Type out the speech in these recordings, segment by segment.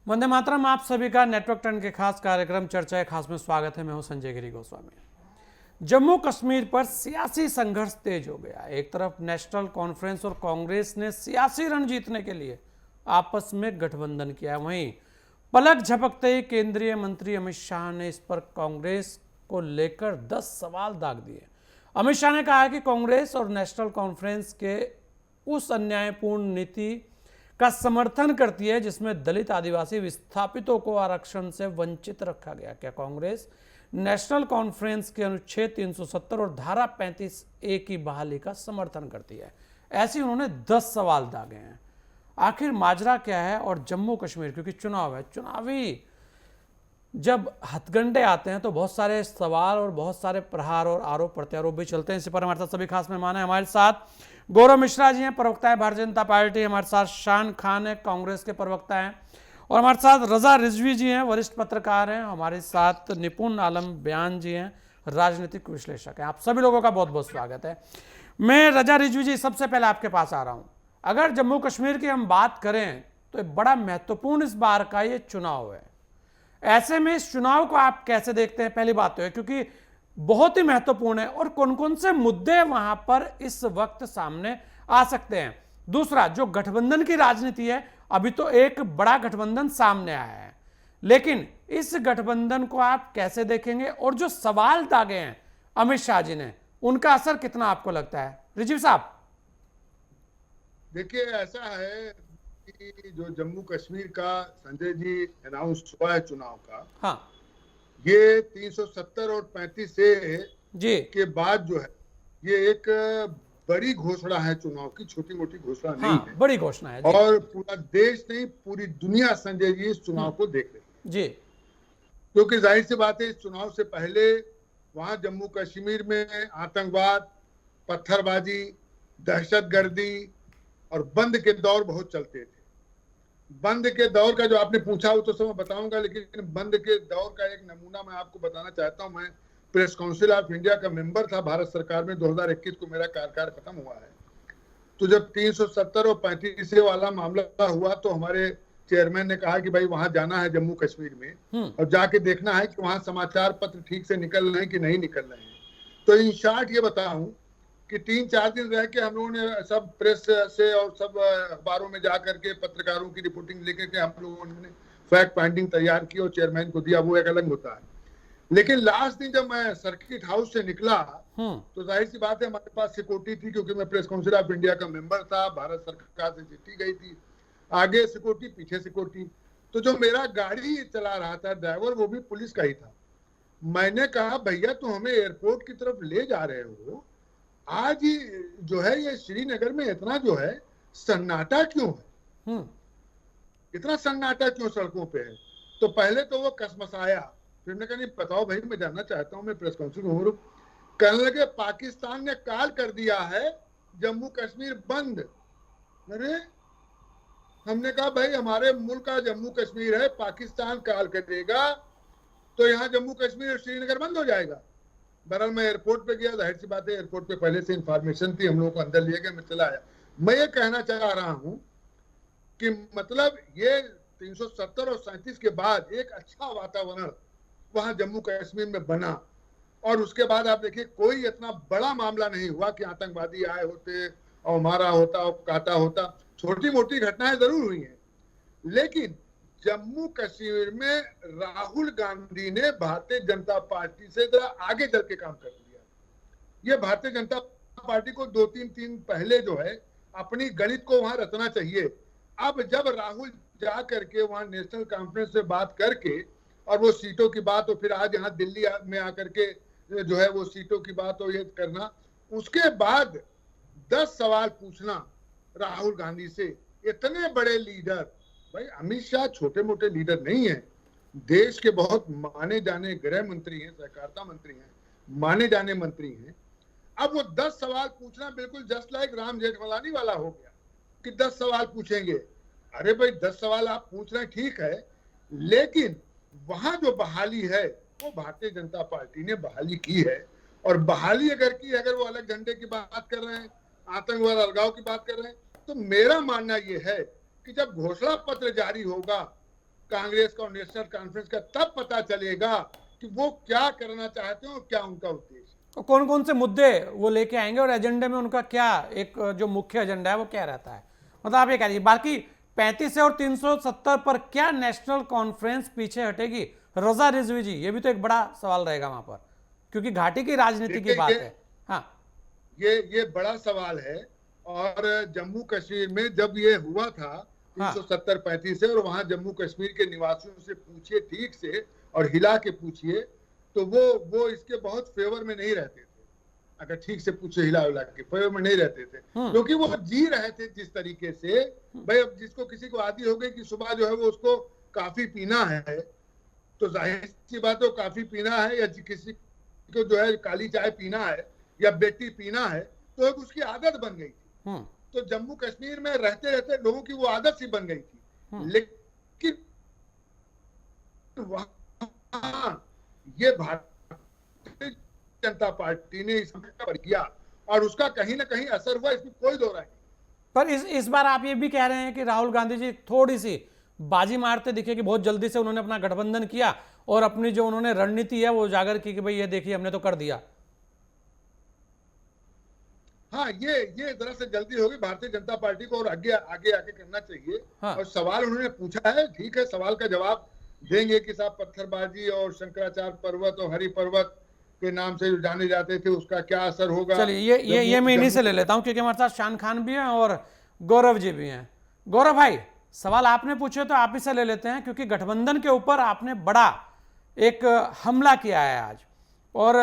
वंदे मातरम। आप सभी का नेटवर्क 10 के खास कार्यक्रम चर्चा खास में स्वागत है। मैं हूं संजय गिरी गोस्वामी। जम्मू कश्मीर पर सियासी संघर्ष तेज हो गया। एक तरफ नेशनल कॉन्फ्रेंस और कांग्रेस ने सियासी रण जीतने के लिए आपस में गठबंधन किया, वहीं पलक झपकते ही केंद्रीय मंत्री अमित शाह ने इस पर कांग्रेस को लेकर 10 सवाल दाग दिए। अमित शाह ने कहा कि कांग्रेस और नेशनल कॉन्फ्रेंस के उस अन्यायपूर्ण नीति का समर्थन करती है जिसमें दलित आदिवासी विस्थापितों को आरक्षण से वंचित रखा गया। क्या कांग्रेस नेशनल कॉन्फ्रेंस के अनुच्छेद 370 और धारा 35A की बहाली का समर्थन करती है? ऐसे उन्होंने 10 सवाल दागे हैं। आखिर माजरा क्या है? और जम्मू कश्मीर, क्योंकि चुनाव है, चुनावी जब हथगंडे आते हैं तो बहुत सारे सवाल और बहुत सारे प्रहार और आरोप प्रत्यारोप भी चलते हैं। इसी पर हमारे साथ सभी खास मेहमान हैं। हमारे साथ गौरव मिश्रा जी हैं, प्रवक्ता है भारतीय जनता पार्टी। हमारे साथ शान खान है, कांग्रेस के प्रवक्ता हैं। और हमारे साथ रजा रिजवी जी हैं, वरिष्ठ पत्रकार हैं। हमारे साथ निपुण आलम बयान जी हैं, राजनीतिक विश्लेषक हैं। आप सभी लोगों का बहुत बहुत स्वागत है। मैं रजा रिजवी जी सबसे पहले आपके पास आ रहा हूं। अगर जम्मू कश्मीर की हम बात करें तो बड़ा महत्वपूर्ण इस बार का ये चुनाव है। ऐसे में इस चुनाव को आप कैसे देखते हैं? पहली बात तो है क्योंकि बहुत ही महत्वपूर्ण है, और कौन कौन से मुद्दे वहां पर इस वक्त सामने आ सकते हैं। दूसरा, जो गठबंधन की राजनीति है, अभी तो एक बड़ा गठबंधन सामने आया है, लेकिन इस गठबंधन को आप कैसे देखेंगे? और जो सवाल दागे हैं अमित शाह जी ने, उनका असर कितना आपको लगता है? रिजीव साहब। देखिए, ऐसा है कि जो जम्मू कश्मीर का संजय जी अनाउंस हुआ है चुनाव का, हाँ ये 370 और 35A जी के बाद जो है, ये एक बड़ी घोषणा है चुनाव की, छोटी मोटी घोषणा नहीं हाँ है। बड़ी घोषणा है जी। और पूरा देश नहीं, पूरी दुनिया संजय जी इस चुनाव को देख रही है, जी क्योंकि जाहिर सी बात है, इस चुनाव से पहले वहां जम्मू कश्मीर में आतंकवाद, पत्थरबाजी, दहशतगर्दी और बंद के दौर बहुत चलते थे। बंद के दौर का जो आपने पूछा वो तो सब मैं बताऊंगा, लेकिन बंद के दौर का एक नमूना मैं आपको बताना चाहता हूं। मैं प्रेस काउंसिल ऑफ इंडिया का मेंबर था भारत सरकार में। 2021 को मेरा कार्यकाल खत्म हुआ है। तो जब 370 और 35 वाला मामला हुआ तो हमारे चेयरमैन ने कहा कि भाई वहां जाना है जम्मू कश्मीर में और जाके देखना है कि वहां समाचार पत्र ठीक से निकल रहे हैं कि नहीं निकल रहे हैं। तो इन शॉर्ट ये बताऊं कि 3-4 दिन रह के हम लोगों ने सब प्रेस से और सब अखबारों में जाकर के पत्रकारों की रिपोर्टिंग लेकर के हम लोगों ने फैक्ट फाइंडिंग तैयार की और चेयरमैन को दिया। वो एक अलग होता है। लेकिन लास्ट दिन जब मैं सर्किट हाउस से निकला तो जाहिर सी बात है हमारे पास सिक्योरिटी थी, क्योंकि मैं प्रेस काउंसिल ऑफ इंडिया का मेंबर था। भारत सरकार से चिट्ठी गई थी, आगे सिक्योरिटी पीछे सिक्योरिटी। तो जो मेरा गाड़ी चला रहा था ड्राइवर, वो भी पुलिस का ही था। मैंने कहा, भैया तुम हमें एयरपोर्ट की तरफ ले जा रहे हो, आज ही जो है ये श्रीनगर में इतना जो है सन्नाटा क्यों है? इतना सन्नाटा क्यों सड़कों पे है? तो पहले तो वो कसमसाया, फिर मैंने कहा नहीं बताओ भाई, मैं जानना चाहता हूँ, मैं प्रेस काउंसिल में हूँ। कहने लगे पाकिस्तान ने कॉल कर दिया है, जम्मू कश्मीर बंद। अरे हमने कहा भाई हमारे मुल्क का जम्मू कश्मीर है, पाकिस्तान कॉल करेगा तो यहाँ जम्मू कश्मीर और श्रीनगर बंद हो जाएगा। बहरहाल मैं एयरपोर्ट पे गया, जाहिर सी बात है एयरपोर्ट पे पहले से इंफॉर्मेशन थी, हम लोगों को अंदर लिया गया, मैं चला आया। मैं ये कहना चाह रहा हूं कि मतलब ये 370 और 37 के बाद एक अच्छा वातावरण वहां जम्मू कश्मीर में बना, और उसके बाद आप देखिए कोई इतना बड़ा मामला नहीं हुआ कि आतंकवादी आए होते और मारा होता और काटा होता। छोटी मोटी घटनाएं जरूर हुई हैं, लेकिन जम्मू कश्मीर में राहुल गांधी ने भारतीय जनता पार्टी से जरा आगे चल के काम कर दिया। ये भारतीय जनता पार्टी को 2-3 दिन पहले जो है अपनी गणित को वहां रचना चाहिए। अब जब राहुल जा करके वहां नेशनल कॉन्फ्रेंस से बात करके और वो सीटों की बात, और फिर आज यहाँ दिल्ली में आकर के जो है वो सीटों की बात और ये करना, उसके बाद 10 सवाल पूछना राहुल गांधी से। इतने बड़े लीडर, भाई अमित शाह छोटे मोटे लीडर नहीं है, देश के बहुत माने जाने गृह मंत्री हैं, सहकारिता मंत्री हैं, माने जाने मंत्री हैं। अब वो 10 सवाल पूछना बिल्कुल जस्ट लाइक राम जेठमलानी वाला हो गया कि 10 सवाल पूछेंगे। अरे भाई 10 सवाल आप पूछ रहे हैं ठीक है, लेकिन वहां जो बहाली है वो भारतीय जनता पार्टी ने बहाली की है। और बहाली अगर की, अगर वो अलग झंडे की बात कर रहे हैं, आतंकवाद अलगाव की बात कर रहे हैं, तो मेरा मानना यह है कि जब घोषणा पत्र जारी होगा कांग्रेस का और नेशनल कॉन्फ्रेंस का तब पता चलेगा कि वो क्या करना चाहते हैं और क्या उनका उद्देश्य। तो कौन कौन से मुद्दे वो लेके आएंगे और एजेंडे में उनका क्या एक जो मुख्य एजेंडा है वो क्या रहता है, मतलब आप ये कह रही बाकी 35 और 370 पर क्या नेशनल कॉन्फ्रेंस पीछे हटेगी? रजा रिजवी जी, ये भी तो एक बड़ा सवाल रहेगा वहां पर, क्योंकि घाटी की राजनीति की बात है। हाँ, ये बड़ा सवाल है। और जम्मू कश्मीर में जब ये हुआ था 370-35 से, और वहां जम्मू कश्मीर के निवासियों से पूछिए ठीक से और हिला के पूछिए, तो वो इसके बहुत फेवर में नहीं रहते थे। अगर ठीक से पूछे हिला हिला के फेवर में नहीं रहते थे, क्योंकि वो जी रहे थे जिस तरीके से। भाई अब जिसको किसी को आदत हो गई कि सुबह जो है वो उसको काफी पीना है, तो जाहिर सी बात है काफी पीना है, या किसी को जो है काली चाय पीना है या बेटी पीना है, तो एक उसकी आदत बन गई थी। तो जम्मू कश्मीर में रहते रहते लोगों की वो आदत सी बन गई थी। लेकिन वहां ये भारतीय जनता पार्टी ने इस पर किया और उसका कहीं ना कहीं असर हुआ, इसमें कोई दो राय नहीं। पर इस बार आप ये भी कह रहे हैं कि राहुल गांधी जी थोड़ी सी बाजी मारते दिखे कि बहुत जल्दी से उन्होंने अपना गठबंधन किया और अपनी जो उन्होंने रणनीति है वो उजागर की कि भाई ये देखिए हमने तो कर दिया। हाँ, ये दरअसल जल्दी होगी भारतीय जनता पार्टी को, और आगे आगे आके करना चाहिए। हाँ। और सवाल उन्होंने पूछा है, ठीक है, सवाल का जवाब देंगे कि साहब पत्थरबाजी और शंकराचार्य पर्वत और हरि पर्वत के नाम से जो जाने जाते थे उसका क्या असर होगा। चलिए ये मैं इन्हीं से ले लेता हूं, क्योंकि हमारे साथ शान खान भी हैं और गौरव जी भी हैं। गौरव भाई, सवाल आपने पूछे तो आप ही से ले लेते हैं, क्योंकि गठबंधन के ऊपर आपने बड़ा एक हमला किया है आज, और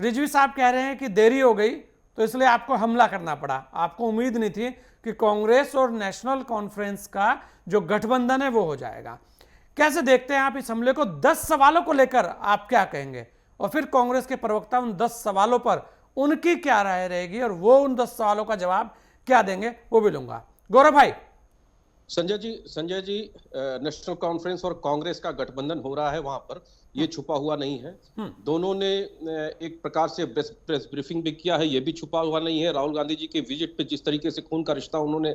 रिजवी साहब कह रहे हैं कि देरी हो गई तो इसलिए आपको हमला करना पड़ा। आपको उम्मीद नहीं थी कि कांग्रेस और नेशनल कॉन्फ्रेंस का जो गठबंधन है वो हो जाएगा। कैसे देखते हैं आप इस हमले को? 10 सवालों को लेकर आप क्या कहेंगे, और फिर कांग्रेस के प्रवक्ता उन 10 सवालों पर उनकी क्या राय रहेगी और वो उन 10 सवालों का जवाब क्या देंगे वो भी लूंगा। गौरव भाई। संजय जी, नेशनल कॉन्फ्रेंस और कांग्रेस का गठबंधन हो रहा है, वहां पर ये छुपा हुआ नहीं है। दोनों ने एक प्रकार से प्रेस ब्रीफिंग भी किया है, ये भी छुपा हुआ नहीं है। राहुल गांधी जी के विजिट पे जिस तरीके से खून का रिश्ता उन्होंने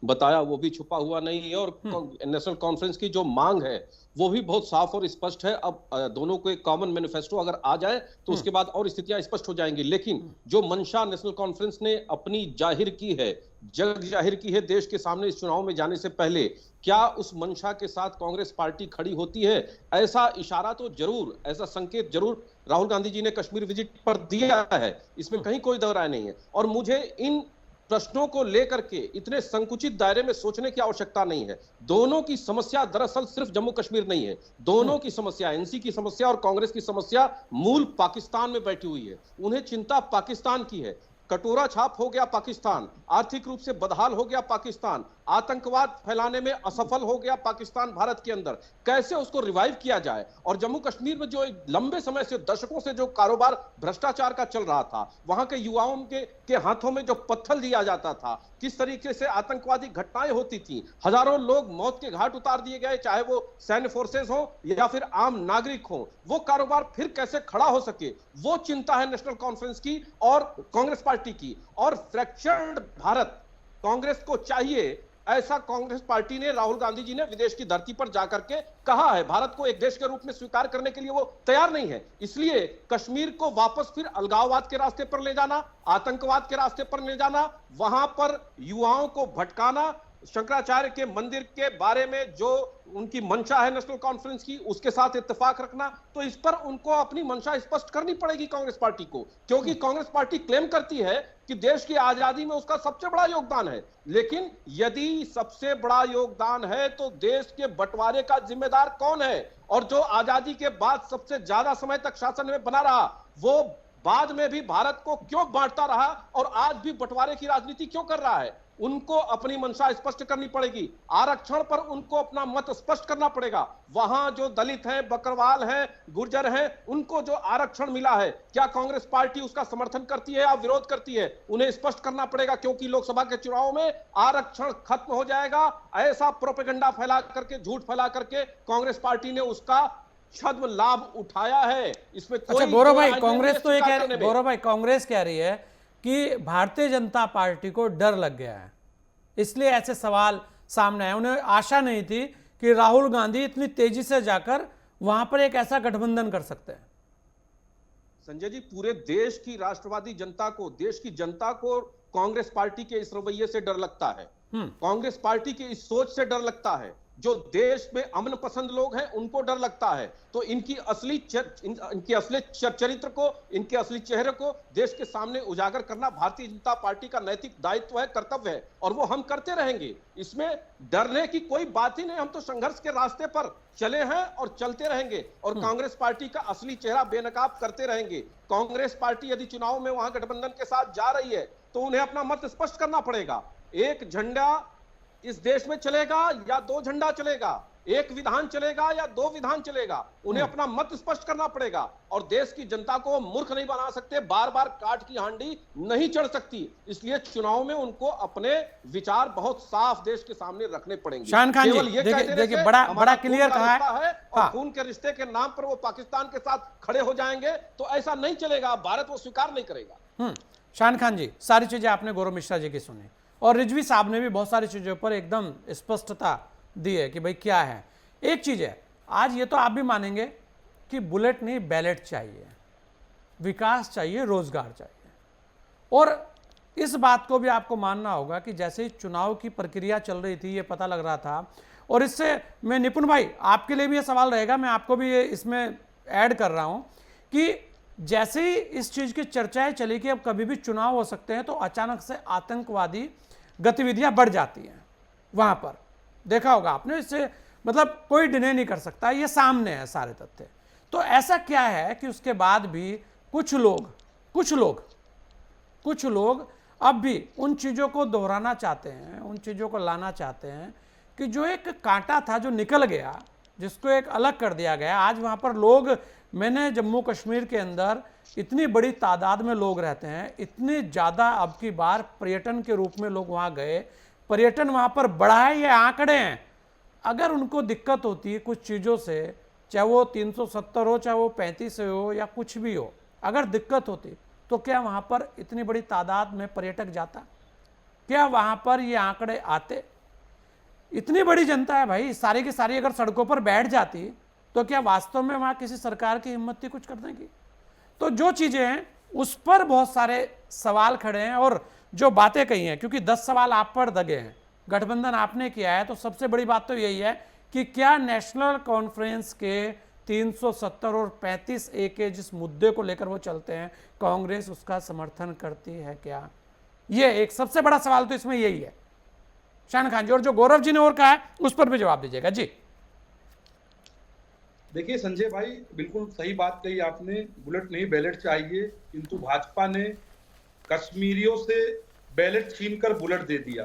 बताया वो भी छुपा हुआ नहीं है, और नेशनल कॉन्फ्रेंस की जो मांग है वो भी बहुत साफ और स्पष्ट है। अब दोनों को एक कॉमन मैनिफेस्टो अगर आ जाए तो उसके बाद और स्थितियां स्पष्ट हो जाएंगी। लेकिन जो मंशा नेशनल कॉन्फ्रेंस ने अपनी जाहिर की है, जग जाहिर की है देश के सामने इस चुनाव में जाने से पहले, क्या उस मंशा के साथ कांग्रेस पार्टी खड़ी होती है? ऐसा इशारा तो जरूर, ऐसा संकेत जरूर राहुल गांधी जी ने कश्मीर विजिट पर दिया है, इसमें कहीं कोई दो राय नहीं है। और मुझे इन प्रश्नों को लेकर के इतने संकुचित दायरे में सोचने की आवश्यकता नहीं है। दोनों की समस्या दरअसल सिर्फ जम्मू कश्मीर नहीं है, दोनों की समस्या, एनसी की समस्या और कांग्रेस की समस्या मूल पाकिस्तान में बैठी हुई है। उन्हें चिंता पाकिस्तान की है। कटोरा छाप हो गया पाकिस्तान, आर्थिक रूप से बदहाल हो गया पाकिस्तान, आतंकवाद फैलाने में असफल हो गया पाकिस्तान भारत के अंदर, कैसे उसको रिवाइव किया जाए। और जम्मू कश्मीर में जो लंबे समय से, दशकों से जो कारोबार भ्रष्टाचार का चल रहा था, वहां के युवाओं के हाथों में जो पत्थर दिया जाता था, किस तरीके से आतंकवादी घटनाएं होती थी, हजारों लोग मौत के घाट उतार दिए गए, चाहे वो सैन्य फोर्सेस हो या फिर आम नागरिक हो, वो कारोबार फिर कैसे खड़ा हो सके, वो चिंता है नेशनल कॉन्फ्रेंस की और कांग्रेस पार्टी की। और फ्रैक्चर्ड भारत कांग्रेस को चाहिए, ऐसा कांग्रेस पार्टी ने, राहुल गांधी जी ने विदेश की धरती पर जाकर के कहा है। भारत को एक देश के रूप में स्वीकार करने के लिए वो तैयार नहीं है। इसलिए कश्मीर को वापस फिर अलगाववाद के रास्ते पर ले जाना, आतंकवाद के रास्ते पर ले जाना, वहां पर युवाओं को भटकाना, शंकराचार्य के मंदिर के बारे में जो उनकी मंशा है नेशनल कॉन्फ्रेंस की, उसके साथ इत्तेफाक रखना, तो इस पर उनको अपनी मंशा स्पष्ट करनी पड़ेगी कांग्रेस पार्टी को। क्योंकि कांग्रेस पार्टी क्लेम करती है कि देश की आजादी में उसका सबसे बड़ा योगदान है। लेकिन यदि सबसे बड़ा योगदान है तो देश के बंटवारे का जिम्मेदार कौन है? और जो आजादी के बाद सबसे ज्यादा समय तक शासन में बना रहा, वो बाद में भी भारत को क्यों बांटता रहा और आज भी बंटवारे की राजनीति क्यों कर रहा है? उनको अपनी मंशा स्पष्ट करनी पड़ेगी। आरक्षण पर उनको अपना मत स्पष्ट करना पड़ेगा। वहां जो दलित हैं, बकरवाल हैं, गुर्जर हैं, उनको जो आरक्षण मिला है, क्या कांग्रेस पार्टी उसका समर्थन करती है या विरोध करती है? उन्हें स्पष्ट करना पड़ेगा, क्योंकि लोकसभा के चुनाव में आरक्षण खत्म हो जाएगा, ऐसा प्रोपेगेंडा फैला करके, झूठ फैला करके कांग्रेस पार्टी ने उसका छद्म लाभ उठाया है। इसमें कोई गौरव भाई, कांग्रेस तो ये कह रही, गौरव भाई कांग्रेस कह रही है कि भारतीय जनता पार्टी को डर लग गया है, इसलिए ऐसे सवाल सामने आए। उन्हें आशा नहीं थी कि राहुल गांधी इतनी तेजी से जाकर वहां पर एक ऐसा गठबंधन कर सकते हैं? संजय जी, पूरे देश की राष्ट्रवादी जनता को, देश की जनता को कांग्रेस पार्टी के इस रवैये से डर लगता है। कांग्रेस पार्टी की इस सोच से डर लगता है। जो देश में अमन पसंद लोग हैं उनको डर लगता है। तो इनकी असली चरित्र को, इनके असली चेहरे को देश के सामने उजागर करना भारतीय जनता पार्टी का नैतिक दायित्व है, कर्तव्य है, और वो हम करते रहेंगे। इसमें डरने की कोई बात ही नहीं। हम तो संघर्ष के रास्ते पर चले हैं और चलते रहेंगे, और कांग्रेस पार्टी का असली चेहरा बेनकाब करते रहेंगे। कांग्रेस पार्टी यदि चुनाव में वहां गठबंधन के साथ जा रही है तो उन्हें अपना मत स्पष्ट करना पड़ेगा। एक झंडा इस देश में चलेगा या दो झंडा चलेगा, एक विधान चलेगा या दो विधान चलेगा, उन्हें अपना मत स्पष्ट करना पड़ेगा। और देश की जनता को मूर्ख नहीं बना सकते, बार बार काट की हांडी नहीं चढ़ सकती। इसलिए चुनाव में उनको अपने विचार बहुत साफ देश के सामने रखने पड़ेंगे। शान खान जी, देखिए बड़ा क्लियर कहा है, और खून के रिश्ते के नाम पर वो पाकिस्तान के साथ खड़े हो जाएंगे तो ऐसा नहीं चलेगा। भारत वो स्वीकार नहीं करेगा। शान खान जी, सारी चीजें आपने गौरव मिश्रा जी की सुनी, और रिजवी साहब ने भी बहुत सारी चीजों पर एकदम स्पष्टता दी है कि भाई क्या है। एक चीज है, आज ये तो आप भी मानेंगे कि बुलेट नहीं बैलेट चाहिए, विकास चाहिए, रोजगार चाहिए। और इस बात को भी आपको मानना होगा कि जैसे ही चुनाव की प्रक्रिया चल रही थी, ये पता लग रहा था। और इससे मैं निपुण भाई, आपके लिए भी ये सवाल रहेगा, मैं आपको भी ये इसमें ऐड कर रहा हूं कि जैसे ही इस चीज की चर्चाएं चली कि अब कभी भी चुनाव हो सकते हैं, तो अचानक से आतंकवादी गतिविधियां बढ़ जाती हैं। वहां पर देखा होगा आपने, इससे मतलब कोई डिने नहीं कर सकता, ये सामने है सारे तथ्य। तो ऐसा क्या है कि उसके बाद भी कुछ लोग अब भी उन चीजों को दोहराना चाहते हैं, उन चीजों को लाना चाहते हैं कि जो एक कांटा था जो निकल गया, जिसको एक अलग कर दिया गया। आज वहां पर लोग, मैंने जम्मू कश्मीर के अंदर इतनी बड़ी तादाद में लोग रहते हैं, इतनी ज़्यादा अब की बार पर्यटन के रूप में लोग वहाँ गए, पर्यटन वहाँ पर बढ़ा है, ये आंकड़े हैं। अगर उनको दिक्कत होती है कुछ चीज़ों से, चाहे वो 370 हो, चाहे वो 35 हो, या कुछ भी हो, अगर दिक्कत होती तो क्या वहाँ पर इतनी बड़ी तादाद में पर्यटक जाता? क्या वहाँ पर ये आंकड़े आते? इतनी बड़ी जनता है भाई, सारी की सारी अगर सड़कों पर बैठ जाती तो क्या वास्तव में वहां किसी सरकार की हिम्मत थी कुछ करने की? तो जो चीजें हैं उस पर बहुत सारे सवाल खड़े हैं, और जो बातें कही हैं, क्योंकि 10 सवाल आप पर दगे हैं, गठबंधन आपने किया है, तो सबसे बड़ी बात तो यही है कि क्या नेशनल कॉन्फ्रेंस के 370 और 35A के जिस मुद्दे को लेकर वो चलते हैं, कांग्रेस उसका समर्थन करती है क्या? ये एक सबसे बड़ा सवाल तो इसमें यही है। शान खान जी, और जो गौरव जी ने और कहा है उस पर भी जवाब दीजिएगा जी। देखिए संजय भाई, बिल्कुल सही बात कही आपने, बुलेट नहीं बैलेट चाहिए, किंतु भाजपा ने कश्मीरियों से बैलेट छीनकर बुलेट दे दिया।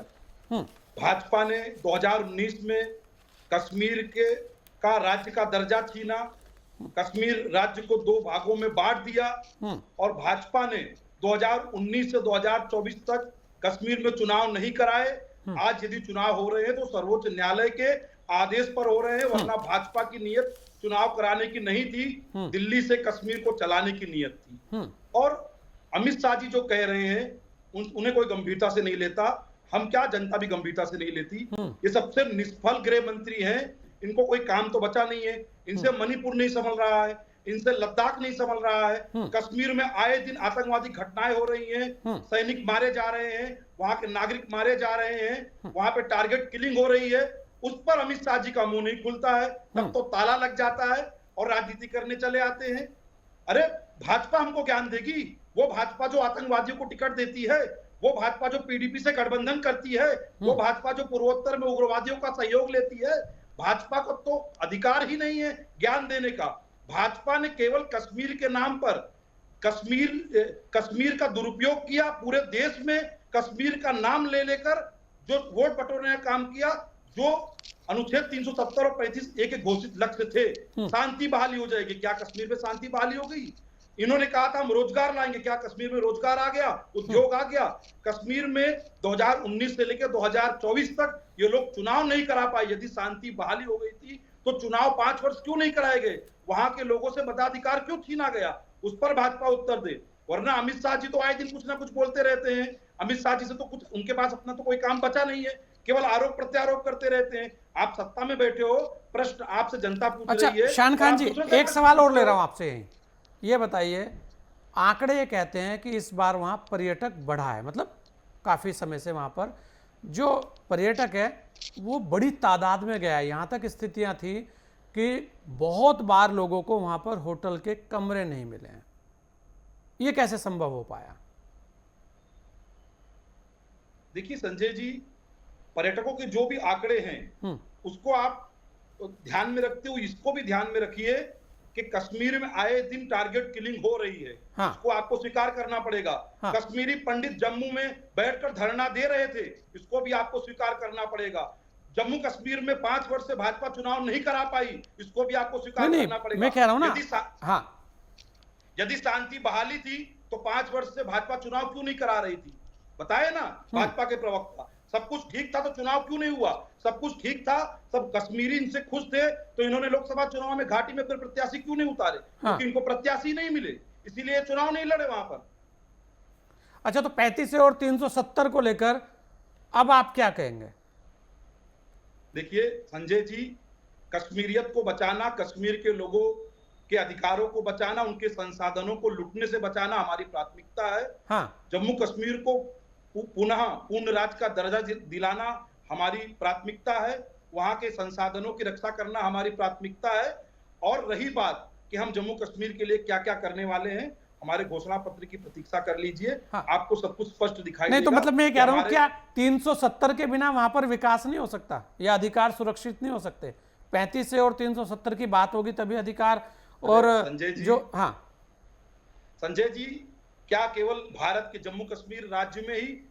भाजपा ने 2019 में कश्मीर का राज्य का दर्जा छीना, कश्मीर राज्य को 2 भागों में बांट दिया, और भाजपा ने 2019 से 2024 तक कश्मीर में चुनाव नहीं कराए। आज यदि चुनाव हो रहे हैं तो सर्वोच्च न्यायालय के आदेश पर हो रहे हैं, वरना भाजपा की नीयत चुनाव कराने की नहीं थी, दिल्ली से कश्मीर को चलाने की नीयत थी। और अमित शाह जी जो कह रहे हैं उन्हें कोई गंभीरता से नहीं लेता, हम क्या, जनता भी गंभीरता से नहीं लेती। ये सबसे निष्फल गृह मंत्री हैं, इनको कोई काम तो बचा नहीं है। इनसे मणिपुर नहीं संभल रहा है, इनसे लद्दाख नहीं संभल रहा है। कश्मीर में आए दिन आतंकवादी घटनाएं हो रही हैं, सैनिक मारे जा रहे हैं, वहां के नागरिक मारे जा रहे हैं, वहां पे टारगेट किलिंग हो रही है। उस पर अमित शाह जी का मुंह नहीं खुलता है, तब तो ताला लग जाता है और राजनीति करने चले आते हैं। अरे भाजपा हमको ज्ञान देगी? वो भाजपा जो आतंकवादियों को टिकट देती है, वो भाजपा जो पीडीपी से गठबंधन करती है, वो भाजपा जो पूर्वोत्तर में उग्रवादियों का सहयोग लेती है, भाजपा को तो अधिकार ही नहीं है ज्ञान देने का। भाजपा ने केवल कश्मीर के नाम पर कश्मीर का दुरुपयोग किया, पूरे देश में कश्मीर का नाम ले लेकर जो वोट बटोरने का काम किया। जो अनुच्छेद 370 और 35A के घोषित लक्ष्य थे, शांति बहाली हो जाएगी, क्या कश्मीर में शांति बहाली हो गई? इन्होंने कहा था हम रोजगार लाएंगे, क्या कश्मीर में रोजगार आ गया, उद्योग आ गया? कश्मीर में 2019 से लेकर 2024 तक ये लोग चुनाव नहीं करा पाए। यदि शांति बहाली हो गई थी तो चुनाव 5 वर्ष क्यों नहीं कराए गए? वहां के लोगों से मताधिकार क्यों छीना गया? उस पर भाजपा उत्तर दे। वरना अमित शाह जी तो आए दिन कुछ ना कुछ बोलते रहते हैं। अमित शाह जी से तो कुछ, उनके पास अपना तो कोई काम बचा नहीं है, केवल आरोप प्रत्यारोप करते रहते हैं। आप सत्ता में बैठे हो, प्रश्न आपसे जनता पूछ अच्छा रही है। शान खान आप जी, दूसरों से एक प्रश्न सवाल और पूछ ले रहे रहा हो। हूं आपसे, ये बताइए, आंकड़े ये कहते हैं कि इस बार वहां पर्यटक बढ़ा है, मतलब काफी समय से वहां पर जो पर्यटक है वो बड़ी तादाद में गया है। यहां तक स्थितियां थी कि बहुत बार लोगों को वहां पर होटल के कमरे नहीं मिले हैं। ये कैसे संभव हो पाया? देखिए संजय जी, पर्यटकों के जो भी आंकड़े हैं उसको आप ध्यान में रखते हुए इसको भी ध्यान में रखिए कि कश्मीर में आए दिन टारगेट किलिंग हो रही है। हाँ। इसको आपको स्वीकार करना पड़ेगा। हाँ। कश्मीरी पंडित जम्मू में बैठकर धरना दे रहे थे, इसको भी आपको स्वीकार करना पड़ेगा। जम्मू कश्मीर में 5 वर्ष से भाजपा चुनाव नहीं करा पाई, इसको भी आपको स्वीकार नहीं करना पड़ेगा। मैं कह रहा हूं ना, हाँ, यदि शांति बहाली थी तो 5 वर्ष से भाजपा चुनाव क्यों नहीं करा रही थी? बताए ना भाजपा के प्रवक्ता, सब कुछ ठीक था तो चुनाव क्यों नहीं हुआ? सब कुछ ठीक था, सब कश्मीरी इनसे खुश थे, तो इन्होंने लोकसभा चुनाव में घाटी में फिर प्रत्याशी क्यों नहीं उतारे? क्योंकि इनको प्रत्याशी नहीं मिले, इसीलिए चुनाव नहीं लड़े वहां पर। अच्छा, तो 35 और 370 को लेकर अब आप क्या कहेंगे? देखिए संजय जी, कश्मीरियत को बचाना, कश्मीर के लोगों के अधिकारों को बचाना, उनके संसाधनों को लूटने से बचाना हमारी प्राथमिकता है। हाँ। जम्मू कश्मीर को पुनः पूर्ण राज्य का दर्जा दिलाना हमारी प्राथमिकता है। वहां के संसाधनों की रक्षा करना हमारी प्राथमिकता है। और रही बात कि हम जम्मू कश्मीर के लिए क्या क्या करने वाले हैं, हमारे घोषणा पत्र की प्रतीक्षा कर लीजिए। हाँ। आपको सब कुछ स्पष्ट दिखाई नहीं देगा। तो मतलब मैं कह रहा हूं, हमारे... क्या 370 के बिना वहां पर विकास नहीं हो सकता या अधिकार सुरक्षित नहीं हो सकते? 35 से और 370 की बात होगी तभी अधिकार और संजय जी, जो, हाँ संजय जी, क्या केवल भारत के जम्मू कश्मीर राज्य में ही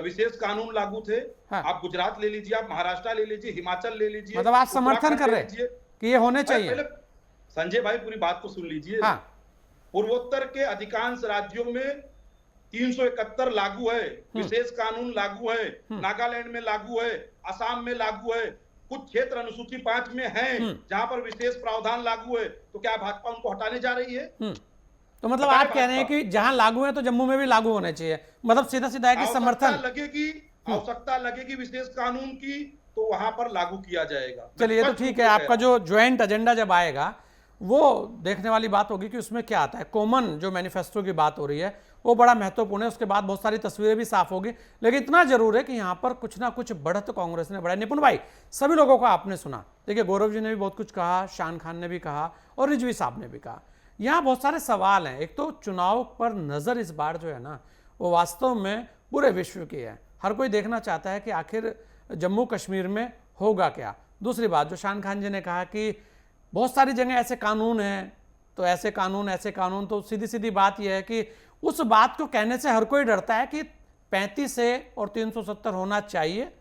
विशेष कानून लागू थे? हाँ। आप गुजरात ले लीजिए, आप महाराष्ट्र ले लीजिए, हिमाचल ले लीजिए, मतलब आप समर्थन कर रहे हैं कि ये होने चाहिए? पहले संजय भाई पूरी बात को सुन लीजिए। हाँ। पूर्वोत्तर के अधिकांश राज्यों में 371 लागू है, विशेष कानून लागू है, नागालैंड में लागू है, असम में लागू है, कुछ क्षेत्र अनुसूची 5 में हैं जहां पर विशेष प्रावधान लागू है। तो क्या भाजपा उनको हटाने जा रही है? तो मतलब आप कह रहे हैं कि जहां लागू है तो जम्मू में भी लागू होने चाहिए, मतलब सीधा सीधा है कि समर्थन आवश्यकता लगेगी विशेष कानून की तो वहां पर लागू किया जाएगा। चलिए तो ठीक है, आपका जो ज्वाइंट एजेंडा जब आएगा वो देखने वाली बात होगी कि उसमें क्या आता है। कॉमन जो मैनिफेस्टो की बात हो रही है वो बड़ा महत्वपूर्ण है, उसके बाद बहुत सारी तस्वीरें भी साफ होगी, लेकिन इतना जरूर है कि यहाँ पर कुछ ना कुछ बढ़त कांग्रेस ने बढ़ाई। निपुण भाई, सभी लोगों को आपने सुना, देखिए गौरव जी ने भी बहुत कुछ कहा, शान खान ने भी कहा और रिजवी साहब ने भी कहा। यहाँ बहुत सारे सवाल हैं। एक तो चुनाव पर नजर इस बार जो है ना वो वास्तव में पूरे विश्व की है। हर कोई देखना चाहता है कि आखिर जम्मू कश्मीर में होगा क्या। दूसरी बात जो शान खान जी ने कहा कि बहुत सारी जगह ऐसे कानून हैं, तो ऐसे कानून, तो सीधी सीधी बात यह है कि उस बात को कहने से हर कोई डरता है कि 35 से और 370 होना चाहिए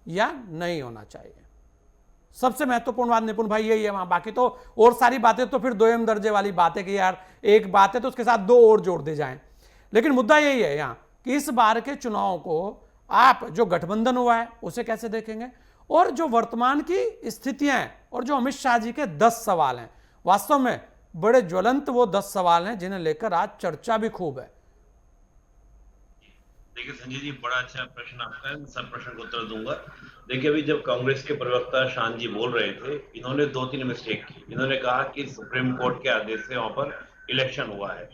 या नहीं होना चाहिए। सबसे महत्वपूर्ण बात निपुण भाई यही है वहां। बाकी तो और सारी बातें तो फिर दोयम दर्जे वाली बात है कि यार एक बात है तो उसके साथ 2 और जोड़ दे जाएं, लेकिन मुद्दा यही है यहाँ कि इस बार के चुनाव को आप जो गठबंधन हुआ है उसे कैसे देखेंगे, और जो वर्तमान की स्थितियां हैं और जो अमित शाह जी के 10 सवाल हैं, वास्तव में बड़े ज्वलंत वो 10 सवाल हैं जिन्हें लेकर आज चर्चा भी खूब है। देखिए संजय जी, बड़ा अच्छा प्रश्न आपका है, सब प्रश्न को उत्तर दूंगा। देखिए अभी जब कांग्रेस के प्रवक्ता शान जी बोल रहे थे, इन्होंने 2-3 मिस्टेक की। इन्होंने कहा कि सुप्रीम कोर्ट के आदेश से वहां पर इलेक्शन हुआ है,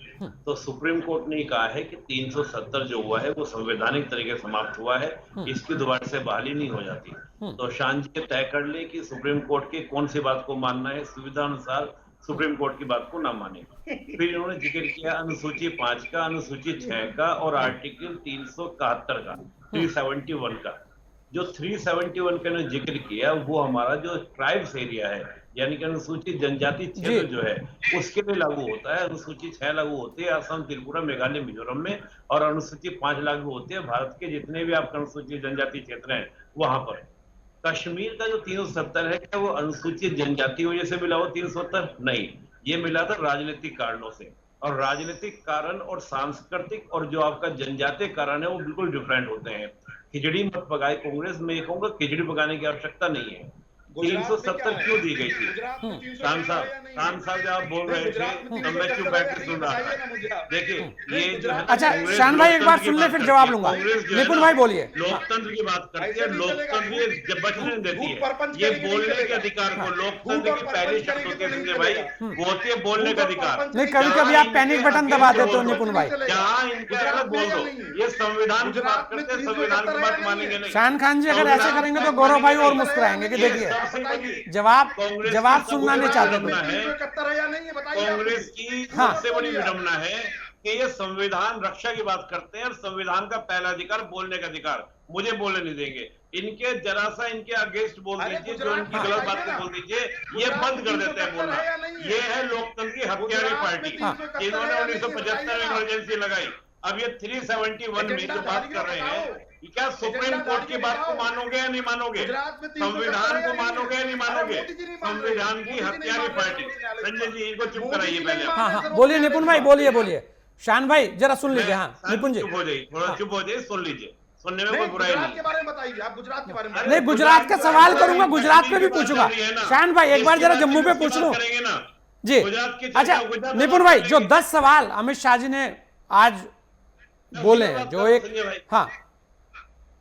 तो सुप्रीम कोर्ट ने कहा है कि 370 जो हुआ है वो संवैधानिक तरीके से समाप्त हुआ है, इसकी दोबारा से बहाली नहीं हो जाती। तो शान जी तय कर ले कि सुप्रीम कोर्ट के कौन सी बात को मानना है, सुविधा अनुसार सुप्रीम कोर्ट की बात को ना माने। फिर इन्होंने जिक्र किया अनुसूची 5 का, अनुसूची 6 का और आर्टिकल 371 का, 371 का। जो 371 का जिक्र किया वो हमारा जो ट्राइब्स एरिया है, यानी कि अनुसूचित जनजाति क्षेत्र जो है उसके लिए लागू होता है। अनुसूची 6 लागू होती है असम, त्रिपुरा, मेघालय, मिजोरम में, और अनुसूची 5 लागू होती है भारत के जितने भी आपका अनुसूचित जनजाति क्षेत्र हैं वहां पर। कश्मीर का जो 370 है, क्या वो अनुसूचित जनजाति वजह से मिला हो 370? नहीं, ये मिला था राजनीतिक कारणों से, और राजनीतिक कारण और सांस्कृतिक और जो आपका जनजातीय कारण है वो बिल्कुल डिफरेंट होते हैं। खिचड़ी मत पकाए कांग्रेस, में कहूंगा खिचड़ी पकाने की आवश्यकता नहीं है। 370 क्यों दी गई थी? गुजरात में 370 खान साहब, या नहीं? खान साहब जब आप बोल नहीं, रहे थे गुजरात में तो मैं चुप बैठ के सुन रहा बताइए ना था। मुझे आप। देखिए नहीं, ये जो गुजरात- अच्छा, कांग्रेस शान भाई एक बार लोकतंत्र की सुन ले, बात फिर करती जवाब है, लूंगा। कांग्रेस जो है निपुण ना, भाई बोलिए। लोकतंत्र की बात करती ऐसे है, नहीं चलेगा। लोकतंत्र ये जब बचने नहीं देती झूठ है। परपंच ये करेंगे नहीं बोलने के चलेगा। अधिकार को झूठ लोकतंत्र और की परपंच पहली शर्त करेंगे होती है तो नहीं संजय भाई, चलेगा। वो होती है बोलने का अधिकार। नहीं, कभी कभी आप पैनिक बटन दबा देते हो निपुण भाई। जहाँ इनके अलग बोल दो, ये संविधान की बात करते हैं, संविधान की बात मानेंगे नहीं। शान खान जी अगर ऐसे करेंगे तो गौरव भाई और मुस्कुराएंगे कि देखिए जवाब सुनना नहीं चाहते थे। कांग्रेस की सबसे बड़ी विडंबना है कि ये संविधान रक्षा की बात करते हैं और संविधान का पहला अधिकार बोलने का अधिकार, मुझे बोलने नहीं देंगे। इनके जरा सा इनके अगेंस्ट बोल दीजिए, जो इनकी गलत बात को बोल दीजिए, ये बंद कर देते हैं बोलना। ये है लोकतंत्र की हत्यारी पार्टी, इन्होंने 1975 में इमरजेंसी लगाई। अब ये 371 में जो बात कर रहे हैं, क्या सुप्रीम कोर्ट की बात को मानोगे या नहीं मानोगे? संविधान को मानोगे या नहीं मानोगे? संविधान की हत्यारी पार्टी। संजय जी इनको चुप कराइए पहले। हाँ, बोलिए निपुण भाई, बोलिए। शान भाई जरा सुन लीजिए। हाँ निपुण जी चुप हो जाइए, थोड़ा चुप हो जाइए, सुन लीजिए। सुनने में कोई बुराई नहीं। के बारे में बताइए, आप गुजरात के बारे में नहीं, गुजरात का सवाल करूंगा, गुजरात पे भी पूछूंगा। शान भाई एक बार जरा जम्मू पे पूछ लो जी। अच्छा निपुण भाई, जो 10 सवाल अमित शाह जी ने आज बोले हैं, जो एक, हाँ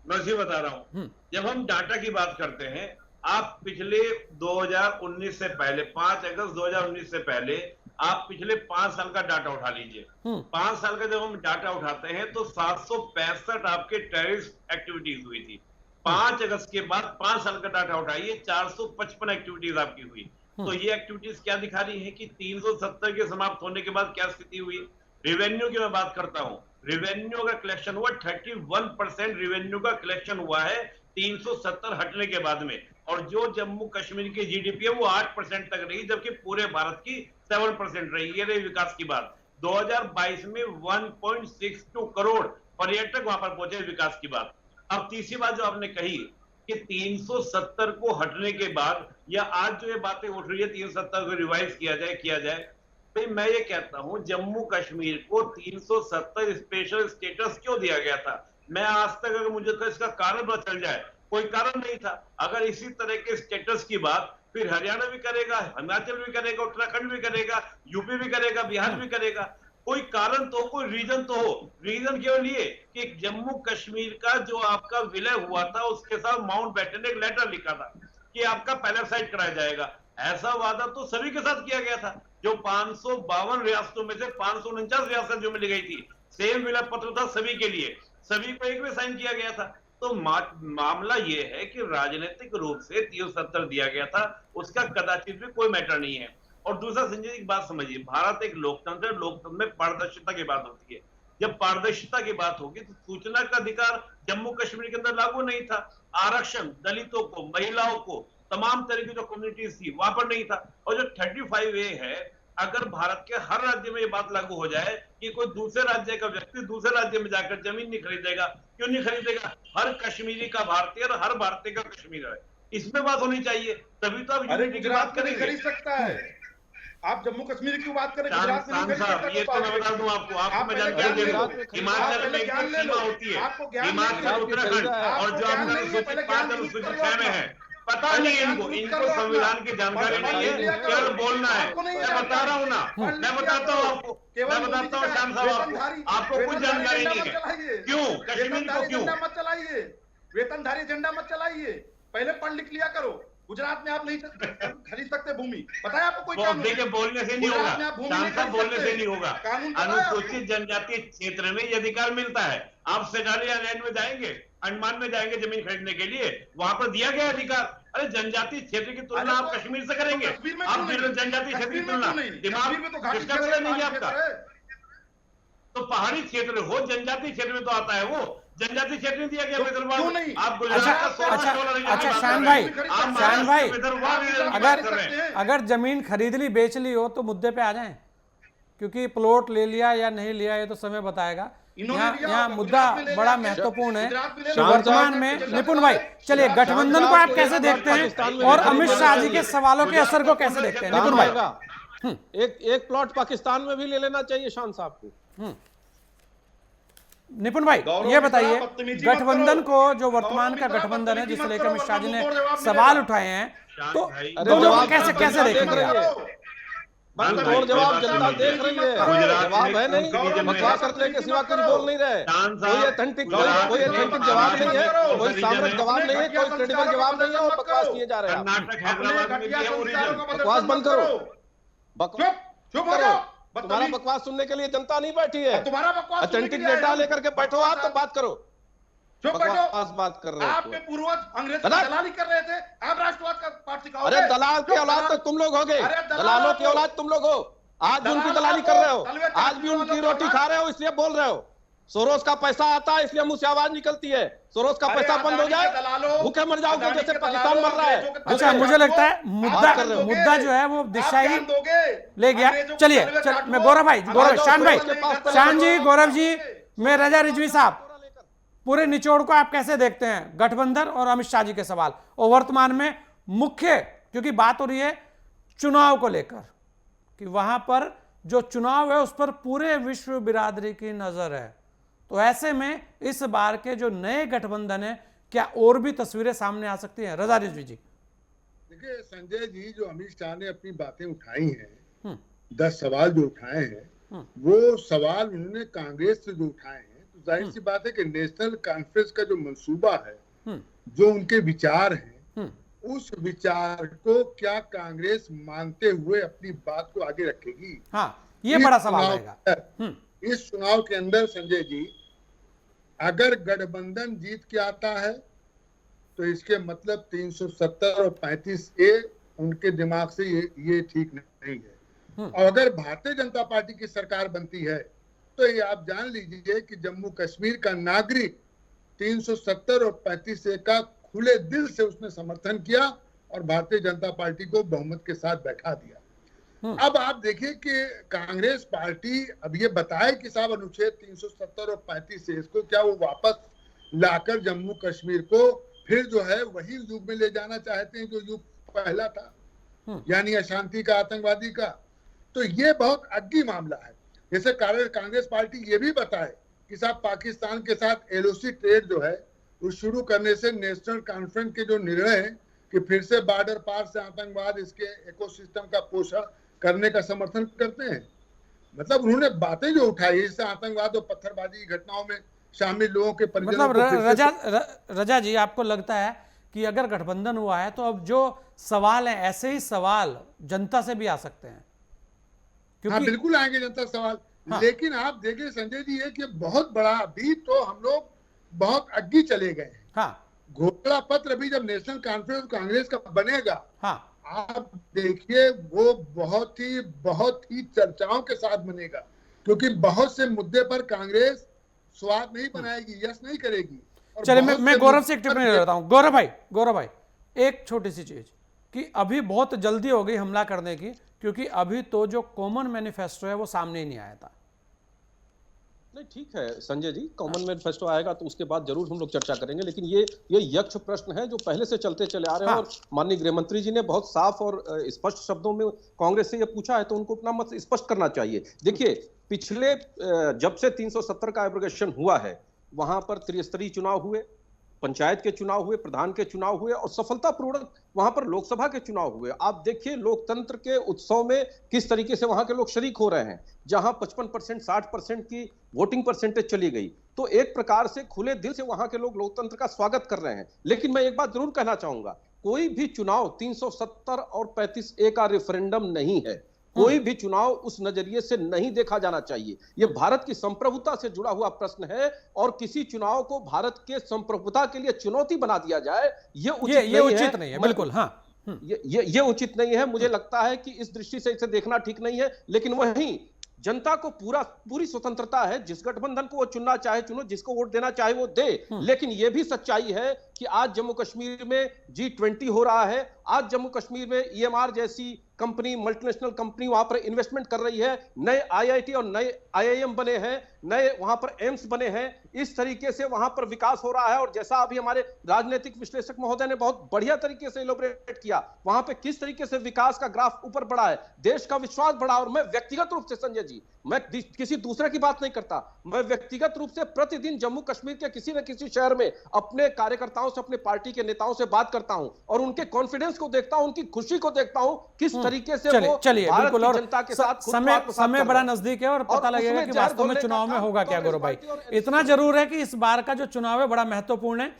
मैं उसी बता रहा हूं। जब हम डाटा की बात करते हैं, आप पिछले 2019 से पहले 5 अगस्त 2019 से पहले आप पिछले 5 साल का डाटा उठा लीजिए। 5 साल का जब हम डाटा उठाते हैं तो 765 आपके टेररिस्ट एक्टिविटीज हुई थी। 5 अगस्त के बाद 5 साल का डाटा उठाइए, 455 एक्टिविटीज आपकी हुई। तो ये एक्टिविटीज क्या दिखा रही है कि 370 के समाप्त होने के बाद क्या स्थिति हुई। रेवेन्यू की मैं बात करता हूं, रेवेन्यू का कलेक्शन हुआ 31% रेवेन्यू का कलेक्शन हुआ है 370 हटने के बाद में। और जो जम्मू कश्मीर की जीडीपी है वो 8% तक रही, जबकि पूरे भारत की 7% रही। ये रही विकास की बात। 2022 में 1.62 करोड़ पर्यटक वहां पर पहुंचे, विकास की बात। अब तीसरी बात जो आपने कही कि 370 को हटने के बाद या आज जो ये बातें उठ रही है 370 को रिवाइज किया जाए, भाई मैं ये कहता हूं जम्मू कश्मीर को 370 स्पेशल स्टेटस क्यों दिया गया था? मैं आज तक अगर मुझे तो इसका कारण पता चल जाए, कोई कारण नहीं था। अगर इसी तरह के स्टेटस की बात फिर हरियाणा भी करेगा, हिमाचल भी करेगा, उत्तराखंड भी करेगा, यूपी भी करेगा, बिहार भी करेगा। कोई कारण तो, कोई रीजन तो हो। रीजन केवल ये कि जम्मू कश्मीर का जो आपका विलय हुआ था उसके साथ माउंटबेटन ने एक लेटर लिखा था कि आपका पैलेसाइड कराया जाएगा। ऐसा वादा तो सभी के साथ किया गया था। जो 552 रियासतों में से 549 रियासत जो मिली गई थी, सेम विलय पत्र था सभी के लिए, सभी को एक में साइन किया गया था। तो मामला ये है कि राजनीतिक रूप से 370 दिया गया था, उसका कदाचित भी कोई मैटर नहीं है। और दूसरा संजय जी की बात समझिए, भारत एक लोकतंत्र है, लोकतंत्र में पारदर्शिता की बात होती है। जब पारदर्शिता की बात होगी तो सूचना का अधिकार जम्मू कश्मीर के अंदर लागू नहीं था। आरक्षण दलितों को, महिलाओं को, तमाम तरह की जो कम्युनिटीज थी वहां पर नहीं था। और जो 35A है, अगर भारत के हर राज्य में ये बात लागू हो जाए कि कोई दूसरे राज्य का व्यक्ति दूसरे राज्य में जाकर जमीन नहीं खरीदेगा, क्यों नहीं खरीदेगा? हर कश्मीरी का भारतीय और हर भारतीय का कश्मीर है, इसमें बात होनी चाहिए, तभी तो आप यूनिटी की बात करेंगे। खरीद सकता है। आप जम्मू कश्मीर की बात करें, गुजरात में शान साहब, ये तो मैं बता दूं आपको मैं जानकारी दे दूं, हिमाचल में एक सीमा होती है, हिमाचल, उत्तराखंड और जो आपका अनुसूचित 5 अनुसूचित 6 में है, पता नहीं इनको संविधान की जानकारी नहीं है, केवल बोलना है। मैं बता रहा हूँ ना, मैं बताता हूँ आपको, मैं बताता हूँ शान साहब आपको कुछ जानकारी नहीं है। क्यों कश्मीर को क्यों मत चलाइए, वेतनधारी एजेंडा मत चलाइए, पहले पढ़ लिख लिया करो। गुजरात में आप नहीं खरीद सकते भूमि, पता है आपको? कोई कानून देखिए बोलने से नहीं होगा, शान साहब बोलने से नहीं होगा। अनुसूचित जनजातीय क्षेत्र में ये अधिकार मिलता है। आप सेठाली आइलैंड में जाएंगे, अंडमान में जाएंगे जमीन खरीदने के लिए, वहां पर दिया गया अधिकार। अरे जनजातीय क्षेत्र की तुलना आप कश्मीर से करेंगे? आप जनजातीय क्षेत्र की तुलना, दिमाग किसका वजह नहीं है आपका? तो पहाड़ी क्षेत्र हो, जनजातीय क्षेत्र में तो आता है वो, जनजातीय क्षेत्र में दिया गया विदर्भ। आप अच्छा शान भाई अगर जमीन खरीद ली, बेच ली हो तो मुद्दे पे आ जाएं, क्योंकि प्लॉट ले लिया या नहीं लिया ये तो समय बताएगा। यहाँ मुद्दा बड़ा महत्वपूर्ण है वर्तमान में। निपुण भाई चलिए, गठबंधन को आप कैसे देखते हैं और अमित शाह जी के सवालों के असर को कैसे देखते हैं? निपुण भाई एक प्लॉट पाकिस्तान में भी ले लेना चाहिए शान साहब को। निपुण भाई ये बताइए, गठबंधन को, जो वर्तमान का गठबंधन है जिसे लेकर अमित शाह जी ने सवाल उठाए हैं, तो भाई, दोनों को जवाब कैसे जनता कैसे देख देखेंगे रही आप? है। और जवाब जनता देख रही है, जवाब है नहीं, बकवास करने के सिवा कुछ बोल नहीं रहे। कोई ऑथेंटिक जवाब नहीं है, कोई सामरिक जवाब नहीं है, कोई क्रेडिबल जवाब नहीं है, और बकवास किए जा रहे हैं आप। कर्नाटक हैदराबाद में किया वो रीजन। बकवास बंद करो, चुप हो जाओ। तुम्हारा बकवास सुनने के लिए जनता नहीं बैठी है। तुम्हारा बकवास सुनने के ऑथेंटिक लिए डेटा आए लेकर के बैठो आप, तो बात करो। चुप बैठो। बकवास बात कर रहे आपके हो। पूर्वज अंग्रेज की दलाली कर रहे थे, आप राष्ट्रवाद का पाठ सिखाओगे? अरे दलाल की औलाद तो तुम लोग हो गए, दलालों की औलाद तुम लोग हो। आज भी उनकी दलाली कर रहे हो, आज भी उनकी रोटी खा रहे हो, इसलिए बोल रहे हो। सोरोस का पैसा आता है इसलिए मुंह से आवाज निकलती है। सोरोस का पैसा बंद हो जाए, भूखे मर जाओगे जैसे पाकिस्तान मर रहा है। अच्छा, मुझे लगता है मुद्दा जो है वो दिशा ही ले गया। चलिए मैं गौरव शान जी, गौरव जी, मैं रजा रिजवी साहब, पूरे निचोड़ को आप कैसे देखते हैं, गठबंधन और अमित शाह जी के सवाल, और वर्तमान में मुख्य, क्योंकि बात हो रही है चुनाव को लेकर कि वहां पर जो चुनाव है उस पर पूरे विश्व बिरादरी की नजर है, तो ऐसे में इस बार के जो नए गठबंधन है, क्या और भी तस्वीरें सामने आ सकती हैं? रजा रिजवी जी। देखिए संजय जी, जो अमित शाह ने अपनी बातें उठाई हैं, 10 सवाल जो उठाए हैं, वो सवाल उन्होंने कांग्रेस से जो उठाए हैं, तो जाहिर सी बात है कि नेशनल कॉन्फ्रेंस का जो मंसूबा है, जो उनके विचार हैं, उस विचार को क्या कांग्रेस मानते हुए अपनी बात को आगे रखेगी? हाँ, ये बड़ा सवाल रहेगा। इस चुनाव के अंदर संजय जी, अगर गठबंधन जीत के आता है तो इसके मतलब 370 और 35A उनके दिमाग से ये ठीक नहीं है। और अगर भारतीय जनता पार्टी की सरकार बनती है तो ये आप जान लीजिए कि जम्मू कश्मीर का नागरिक 370 और 35A का खुले दिल से उसने समर्थन किया और भारतीय जनता पार्टी को बहुमत के साथ बैठा दिया। अब आप देखिए कि कांग्रेस पार्टी अब ये बताए कि साहब अनुच्छेद 370 और 35A को क्या वो वापस लाकर जम्मू कश्मीर को फिर जो है वही युग में ले जाना चाहते हैं जो युग पहला था, यानी अशांति का, आतंकवादी का। तो ये बहुत अग्गी मामला है। जैसे कांग्रेस पार्टी ये भी बताए कि साहब पाकिस्तान के साथ LOC ट्रेड जो है वो शुरू करने से नेशनल कॉन्फ्रेंस के जो निर्णय है कि फिर से बॉर्डर पार से आतंकवाद, इसके इकोसिस्टम का पोषण करने का समर्थन करते हैं। मतलब उन्होंने बातें जो उठाई, इससे आतंकवाद और पत्थरबाजी की घटनाओं में शामिल लोगों के परिजनों मतलब रजा जी, आपको लगता है कि अगर गठबंधन हुआ है तो अब जो सवाल है ऐसे ही सवाल जनता से भी आ सकते हैं? हाँ, बिल्कुल आएंगे जनता सवाल। हाँ। लेकिन आप देखिए संजय जी, ये कि बहुत बड़ा, अभी तो हम लोग बहुत अग्गी चले गए हैं। हाँ। घोषणा पत्र अभी जब नेशनल कॉन्फ्रेंस कांग्रेस का बनेगा, हाँ, आप देखिए वो बहुत ही चर्चाओं के साथ बनेगा, क्योंकि बहुत से मुद्दे पर कांग्रेस स्वाद नहीं बनाएगी, यस नहीं करेगी। चलिए मैं गौरव से एक टिप्पणी लेता हूं। गौरव भाई, एक छोटी सी चीज कि अभी बहुत जल्दी हो गई हमला करने की, क्योंकि अभी तो जो कॉमन मैनिफेस्टो है वो सामने ही नहीं आया था। नहीं, ठीक है संजय जी, कॉमन मैनिफेस्टो आएगा तो उसके बाद जरूर हम लोग चर्चा करेंगे, लेकिन ये यक्ष प्रश्न है जो पहले से चलते चले आ रहे हैं। हाँ। और माननीय गृह मंत्री जी ने बहुत साफ और स्पष्ट शब्दों में कांग्रेस से ये पूछा है, तो उनको अपना मत स्पष्ट करना चाहिए। देखिए, पिछले जब से 370 का एब्रोगेशन हुआ है, वहां पर त्रिस्तरीय चुनाव हुए, पंचायत के चुनाव हुए, प्रधान के चुनाव हुए, और सफलतापूर्वक वहां पर लोकसभा के चुनाव हुए। आप देखिए लोकतंत्र के उत्सव में किस तरीके से वहां के लोग शरीक हो रहे हैं, जहां 55%, 60% की वोटिंग परसेंटेज चली गई। तो एक प्रकार से खुले दिल से वहां के लोग लोकतंत्र का स्वागत कर रहे हैं। लेकिन मैं एक बात जरूर कहना चाहूंगा, कोई भी चुनाव 370 और 35A का रेफरेंडम नहीं है। कोई भी चुनाव उस नजरिए से नहीं देखा जाना चाहिए। यह भारत की संप्रभुता से जुड़ा हुआ प्रश्न है, और किसी चुनाव को भारत के संप्रभुता के लिए चुनौती बना दिया जाए, ये उचित नहीं है। बिल्कुल, हाँ, ये उचित नहीं है। मुझे लगता है कि इस दृष्टि से इसे देखना ठीक नहीं है। लेकिन वहीं जनता को पूरी स्वतंत्रता है, जिस गठबंधन को वो चुनना चाहे चुनो, जिसको वोट देना चाहे वो दे। लेकिन यह भी सच्चाई है कि आज जम्मू कश्मीर में G20 हो रहा है। आज जम्मू कश्मीर में EMR जैसी कंपनी, मल्टीनेशनल कंपनी वहां पर इन्वेस्टमेंट कर रही है। नए IIT और नए IIM बने हैं, नए वहां पर एम्स बने हैं। इस तरीके से वहां पर विकास हो रहा है। और जैसा अभी हमारे राजनीतिक विश्लेषक महोदय ने बहुत बढ़िया तरीके से इलैबोरेट किया, वहां पे किस तरीके से विकास का ग्राफ ऊपर बढ़ा है, देश का विश्वास बढ़ा। और मैं व्यक्तिगत रूप से संजय जी, मैं किसी दूसरे की बात नहीं करता, मैं व्यक्तिगत रूप से प्रतिदिन जम्मू कश्मीर के किसी न किसी शहर में अपने कार्यकर्ताओं से, अपने पार्टी के नेताओं से बात करता हूं और उनके कॉन्फिडेंस को देखता हूं, उनकी खुशी को देखता हूं, किस तरीके से वो चलिए भारत बिल्कुल। की और जनता के साथ खुद को समय आत्मसात समय कर बड़ा रहे हैं। नजदीक है और पता लगेगा उसमें कि जहर वास्तव में घोलने का चुनाव में काम होगा क्या। कांग्रेस गौरव भाई, पार्टी और इतना जरूर है कि इस बार का जो चुनाव है बड़ा महत्वपूर्ण है।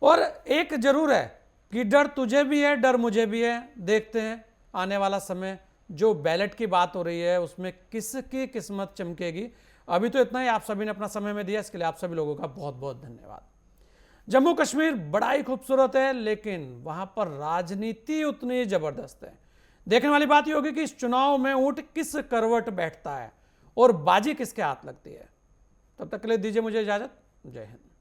और एक जरूर है कि डर तुझे भी है, डर मुझे भी है। देखते हैं आने वाला समय, जो बैलेट की बात हो रही है उसमें किसकी किस्मत चमकेगी। अभी तो इतना ही, आप सभी ने अपना समय में दिया, इसके लिए आप सभी लोगों का बहुत बहुत धन्यवाद। जम्मू कश्मीर बड़ा ही खूबसूरत है, लेकिन वहां पर राजनीति उतनी जबरदस्त है। देखने वाली बात यह होगी कि इस चुनाव में ऊंट किस करवट बैठता है और बाजी किसके हाथ लगती है। तब तक के लिए दीजिए मुझे इजाजत। जय हिंद।